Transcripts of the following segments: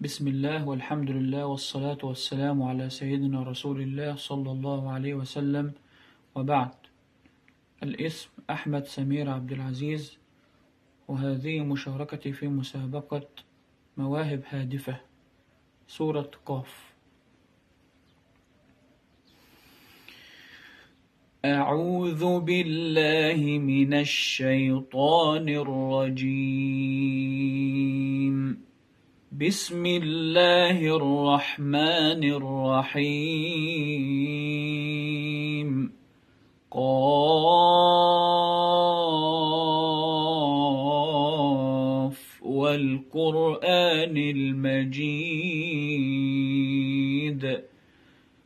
بسم الله والحمد لله والصلاة والسلام على سيدنا رسول الله صلى الله عليه وسلم، وبعد. الاسم أحمد سمير عبد العزيز، وهذه مشاركتي في مسابقة مواهب هادفة، سورة قاف. أعوذ بالله من الشيطان الرجيم. بسم الله الرحمن الرحيم. قاف والقرآن المجيد،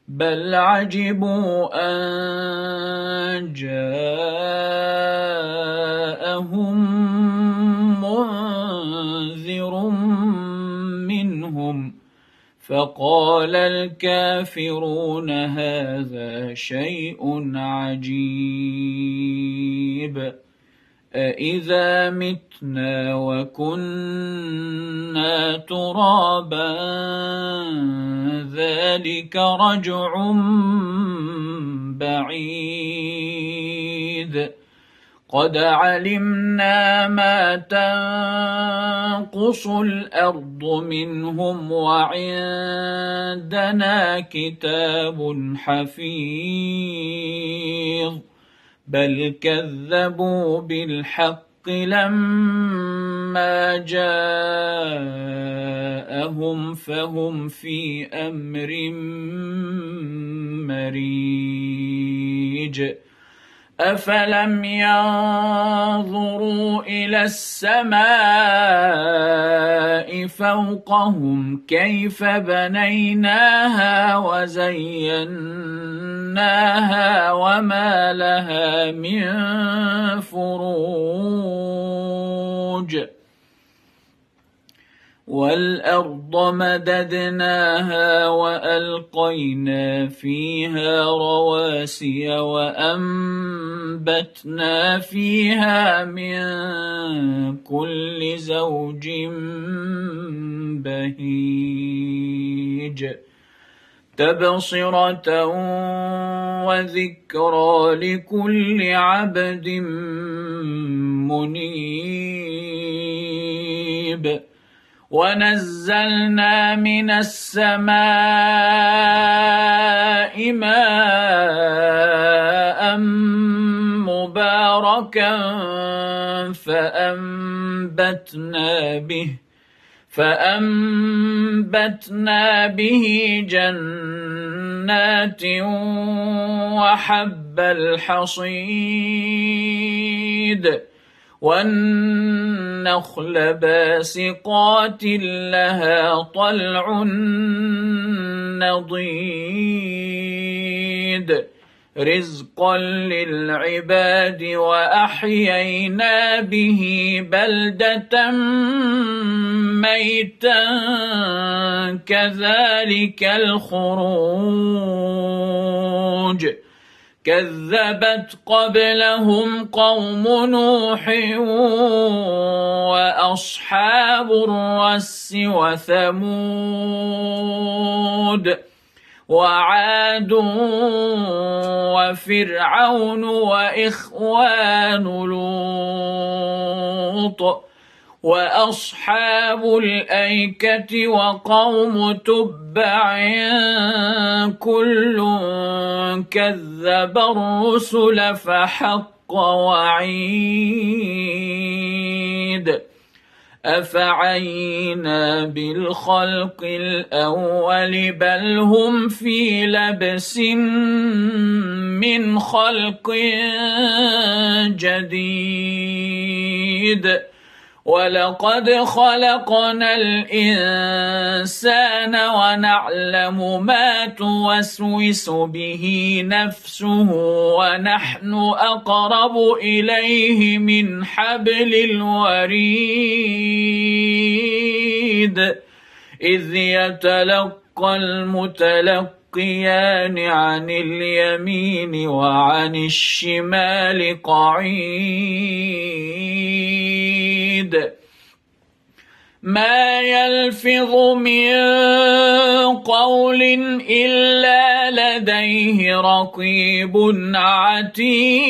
بل عجبوا أن جاءهم منذر منهم، فقال الكافرون هذا شيء عجيب. أإذا متنا وكنا ترابا ذلك رجع بعيد. قد علمنا ما تنقص الأرض منهم، وعندنا كتاب حفيظ. بل كذبوا بالحق لما جاءهم، فهم في أمر مريج. أفلم ينظروا إلى السماء فوقهم كيف بنيناها وزيناها وما لها من فروج. والأرض مددناها وألقينا فيها رواسي وأنبتنا فيها من كل زوج بهيج، تبصرة وذكرى لكل عبد منيب. ونزلنا من السماء ماء مباركا فأنبتنا به جنات وحب الحصيد، والنخل باسقات لها طلع نضيد، رزقا للعباد. وأحيينا به بلدة ميتا كذلك الخروج. كذبت قبلهم قوم نوح وأصحاب الرس وثمود وعاد وفرعون وإخوان لوط وأصحاب الأيكة وقوم تبع، كل كذب الرسل فحق وعيد. أفعينا بالخلق الأول بل هم في لبس من خلق جديد. ولقد خلقنا الإنسان ونعلم ما توسوس به نفسه، ونحن أقرب إليه من حبل الوريد. إذ يتلقى المتلقيان عن اليمين وعن الشمال قعيد. ما يلفظ من قول إلا لديه رقيب عتيد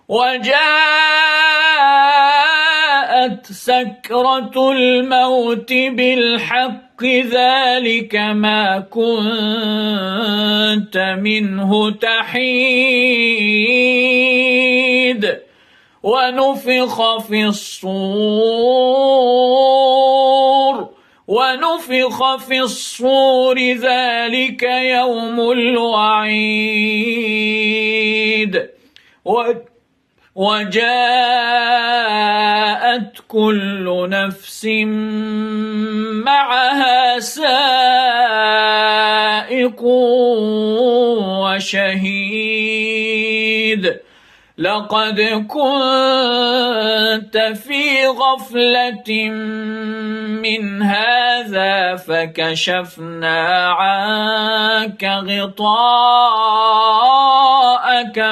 وجاءت سكرة الموت بالحق ذلك ما كنت منه تحيد ونفخ في الصور ذلك يوم الوعيد وجاءت كل نفس معها سائق وشهيد لقد كنت في غفلة من هذا فكشفنا عنك غطاءك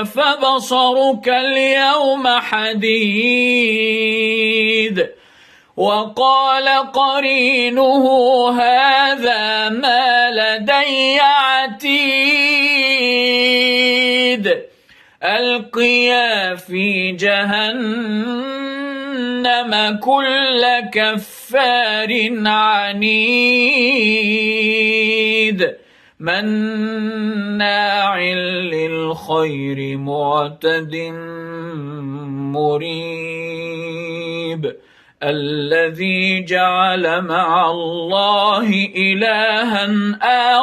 فبصرك اليوم حديد وقال قرينه هذا ما لدي عتيد ألقيا في جهنم كل كفار عنيد مناع للخير معتد مريب الذي جعل مع الله إلها آخر